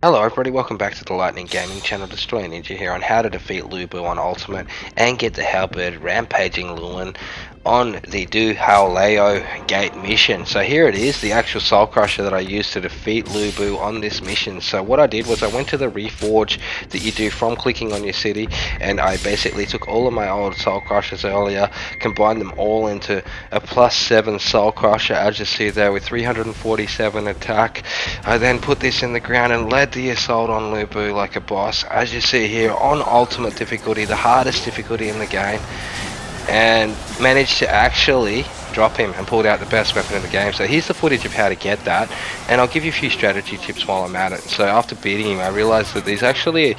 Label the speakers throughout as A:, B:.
A: Hello everybody, welcome back to the Lightning Gaming channel. Destroy Ninja here on how to defeat Lubu on Ultimate and get the halberd Rampaging Luan on the Du Haoleo Gate mission. So here it is, the actual Soul Crusher that I used to defeat Lubu on this mission. So what I did was I went to the reforge that you do from clicking on your city, and I basically took all of my old Soul Crushers earlier, combined them all into a +7 Soul Crusher, as you see there, with 347 attack. I then put this in the ground and led the assault on Lubu like a boss, as you see here, on ultimate difficulty, the hardest difficulty in the game, and managed to actually drop him and pulled out the best weapon in the game. So here's the footage of how to get that, and I'll give you a few strategy tips while I'm at it. So after beating him, I realized that there's actually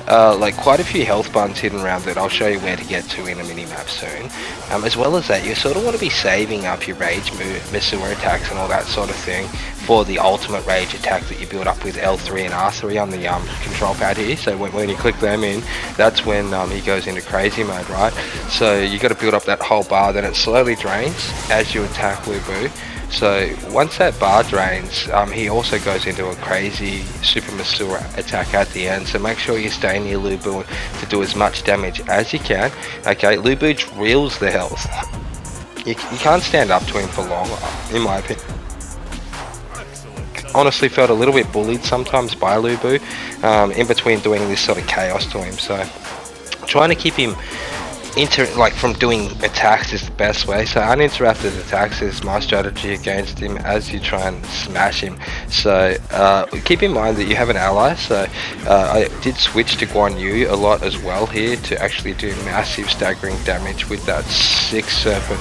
A: like quite a few health buttons hidden around that I'll show you where to get to in a mini-map soon. As well as that, you sort of want to be saving up your rage missile attacks and all that sort of thing for the ultimate rage attack that you build up with L3 and R3 on the control pad here. So when you click them in, that's when he goes into crazy mode, right? So you got to build up that whole bar, then it slowly drains as you attack Lubu. So once that bar drains, he also goes into a crazy super missile attack at the end. So make sure you stay near Lubu to do as much damage as you can. Okay, Lubu reels the health. You can't stand up to him for long, in my opinion. Honestly felt a little bit bullied sometimes by Lubu in between doing this sort of chaos to him. So trying to keep him from doing attacks is the best way. So uninterrupted attacks is my strategy against him as you try and smash him. So keep in mind that you have an ally. So I did switch to Guan Yu a lot as well here to actually do massive staggering damage with that 6 serpent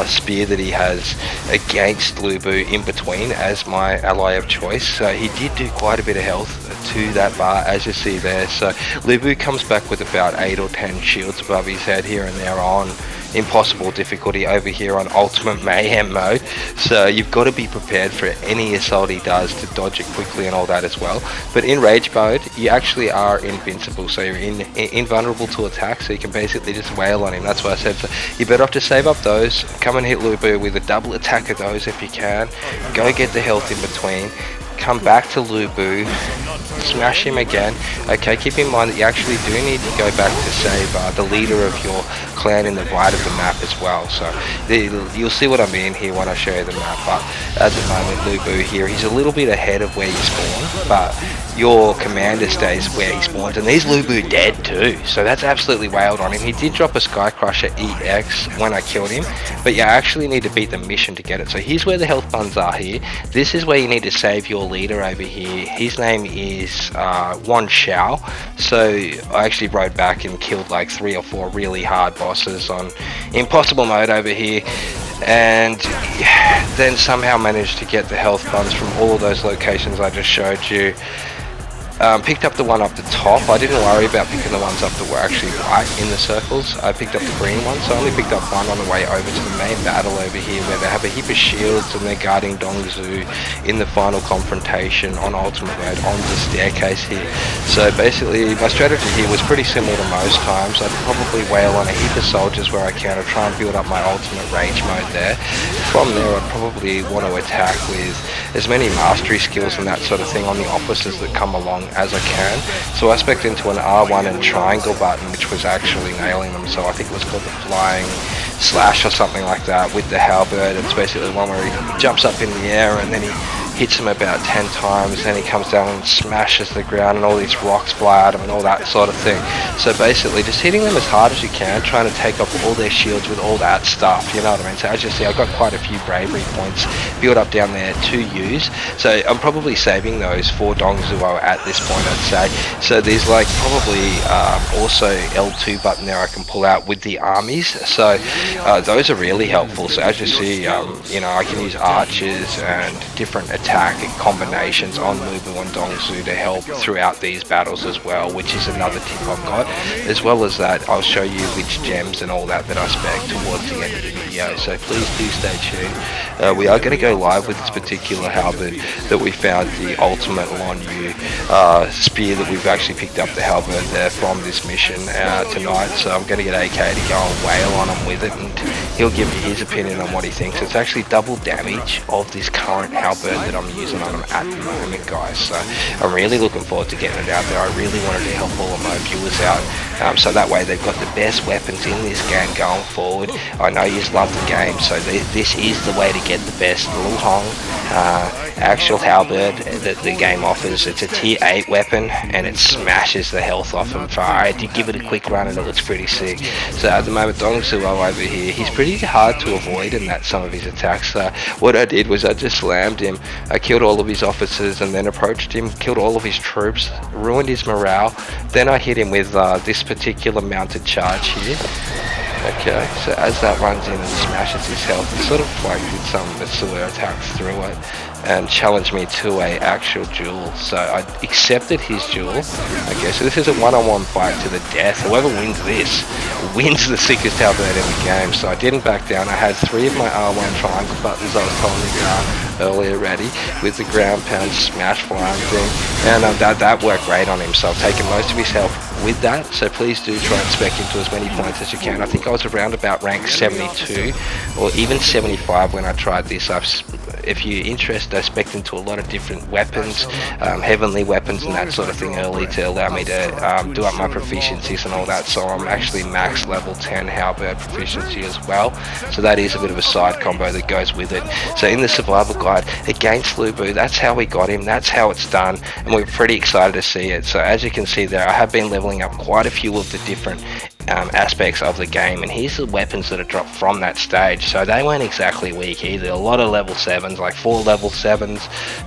A: spear that he has against Lubu in between as my ally of choice. So he did do quite a bit of health to that bar, as you see there. So Lubu comes back with about 8 or 10 shields above his head here and there on impossible difficulty over here on ultimate mayhem mode. So you've got to be prepared for any assault he does to dodge it quickly and all that as well. But in rage mode, you actually are invincible, so you're invulnerable to attack, so you can basically just wail on him. That's why I said, so you're better off to save up those, come and hit Lubu with a double attack of those if you can, go get the health in between, come back to Lubu, smash him again. Okay, keep in mind that you actually do need to go back to save the leader of your clan in the right of the map as well. So you'll see what I mean here when I show you the map. But at the moment, Lubu here, he's a little bit ahead of where you spawn, but your commander stays where he spawns, and these Lubu dead too, so that's absolutely wailed on him. He did drop a Sky Crusher EX when I killed him, but you actually need to beat the mission to get it. So here's where the health buttons are here. This is where you need to save your leader over here. His name is Wan Xiao. So I actually rode back and killed like 3 or 4 really hard bosses on impossible mode over here, and then somehow managed to get the health buttons from all of those locations I just showed you. Picked up the one up the top. I didn't worry about picking the ones up that were actually right in the circles. I picked up the green one, so I only picked up one on the way over to the main battle over here, where they have a heap of shields and they're guarding Zhuo in the final confrontation on ultimate mode on the staircase here. So basically my strategy here was pretty similar to most times. I'd probably wail on a heap of soldiers where I can to try and build up my ultimate rage mode there. From there I'd probably want to attack with as many mastery skills and that sort of thing on the officers that come along as I can. So I spec'd into an R1 and triangle button, which was actually nailing them. So I think it was called the flying slash or something like that with the halberd. It's basically the one where he jumps up in the air and then he hits him about 10 times, then he comes down and smashes the ground and all these rocks fly at him and all that sort of thing. So basically just hitting them as hard as you can, trying to take off all their shields with all that stuff, you know what I mean? So as you see, I've got quite a few bravery points built up down there to use. So I'm probably saving those for Zhuo at this point, I'd say. So there's like probably also L2 button there I can pull out with the armies. So those are really helpful. So as you see, you know, I can use archers and different attack combinations on Lubu and Zhuo to help throughout these battles as well, which is another tip I've got. As well as that, I'll show you which gems and all that I spec towards the end of the video, so please do stay tuned. We are going to go live with this particular halberd that we found, the ultimate Luan Yu spear that we've actually picked up the halberd there from this mission tonight. So I'm going to get AK to go and wail on him with it and he'll give you his opinion on what he thinks. It's actually double damage of this current halberd that I'm using on him at the moment, guys. So I'm really looking forward to getting it out there. I really wanted to help all of my viewers out, so that way they've got the best weapons in this game going forward. I know you love the game, so this is the way to get the best Luan actual halberd that the game offers. It's a tier 8 weapon and it smashes the health off him. I did give it a quick run and it looks pretty sick. So at the moment, Zhuo over here, he's pretty hard to avoid in that some of his attacks. What I did was I just slammed him. I killed all of his officers and then approached him, killed all of his troops, ruined his morale. Then I hit him with this particular mounted charge here. Okay, so as that runs in and smashes his health, it sort of like did some Mitsuya attacks through it and challenged me to a actual duel. So I accepted his duel. Okay, so this is a one-on-one fight to the death. Whoever wins this wins the sickest halberd in the game. So I didn't back down. I had 3 of my R1 triangle buttons I was telling you earlier ready with the ground pound smash flying thing, and that worked great on him. So I've taken most of his health with that, so please do try and spec into as many points as you can. I think I was around about rank 72 or even 75 when I tried this. If you're interested, I spec'd into a lot of different weapons, heavenly weapons and that sort of thing early to allow me to do up my proficiencies and all that. So I'm actually max level 10 halberd proficiency as well, so that is a bit of a side combo that goes with it. So in the survival guide against Lubu, that's how we got him, that's how it's done, and we're pretty excited to see it. So as you can see there, I have been leveling up quite a few of the different aspects of the game, and here's the weapons that are dropped from that stage. So they weren't exactly weak either. A lot of level 7s, like 4 level 7s,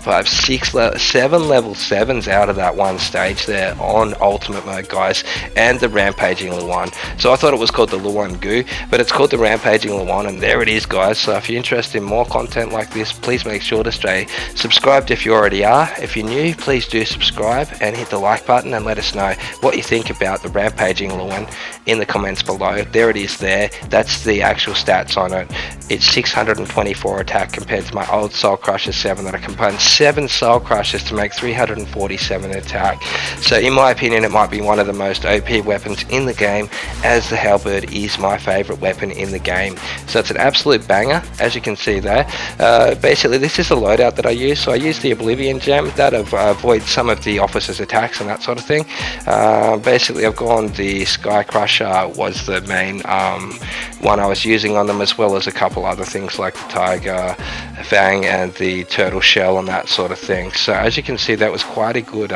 A: 5, 6, 7 level 7s out of that one stage there on ultimate mode, guys, and the Rampaging Luan. So I thought it was called the Luan Goo, but it's called the Rampaging Luan, and there it is, guys. So if you're interested in more content like this, please make sure to stay subscribed if you already are. If you're new, please do subscribe and hit the like button and let us know what you think about the Rampaging Luan in the comments below. There it is there. That's the actual stats on it. It's 624 attack compared to my old Soul Crusher 7 that I combined 7 Soul Crushers to make 347 attack. So in my opinion, it might be one of the most OP weapons in the game, as the halberd is my favorite weapon in the game. So it's an absolute banger, as you can see there. Basically, this is the loadout that I use. So I use the Oblivion Gem that avoids some of the officers' attacks and that sort of thing. Basically, I've gone the Sky Crusher was the main one I was using on them, as well as a couple other things like the Tiger Fang and the Turtle Shell and that sort of thing. So as you can see, that was quite a good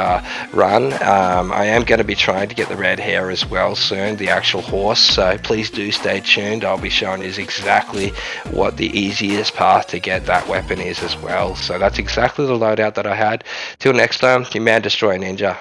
A: run. I am going to be trying to get the red hair as well soon, the actual horse, so please do stay tuned. I'll be showing you exactly what the easiest path to get that weapon is as well. So that's exactly the loadout that I had. Till next time, your man Destroy Ninja.